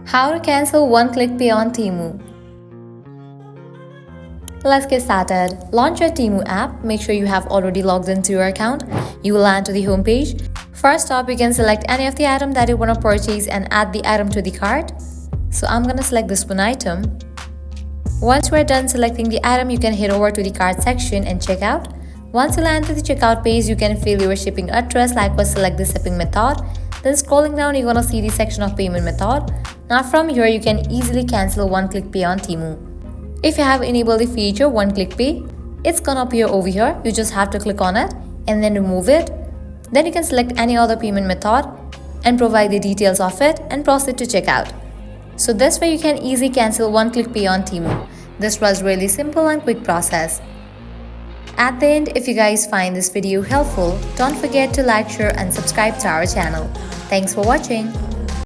How to cancel one-click pay on Temu. Let's get started. Launch your Temu app. Make sure you have already logged into your account. You will land to the home page. First up, you can select any of the item that you want to purchase and add the item to the cart. So I'm gonna select this one item. Once we're done selecting the item, you can head over to the cart section and check out. Once you land to the checkout page, you can fill your shipping address, likewise select the shipping method. Then scrolling down, you're gonna see the section of payment method. Now from here, you can easily cancel one-click pay on Temu. If you have enabled the feature one-click pay, it's gonna appear over here. You just have to click on it and then remove it. Then you can select any other payment method and provide the details of it and proceed to checkout. So this way you can easily cancel one-click pay on Temu. This was really simple and quick process. At the end, if you guys find this video helpful, don't forget to like, share and subscribe to our channel. Thanks for watching.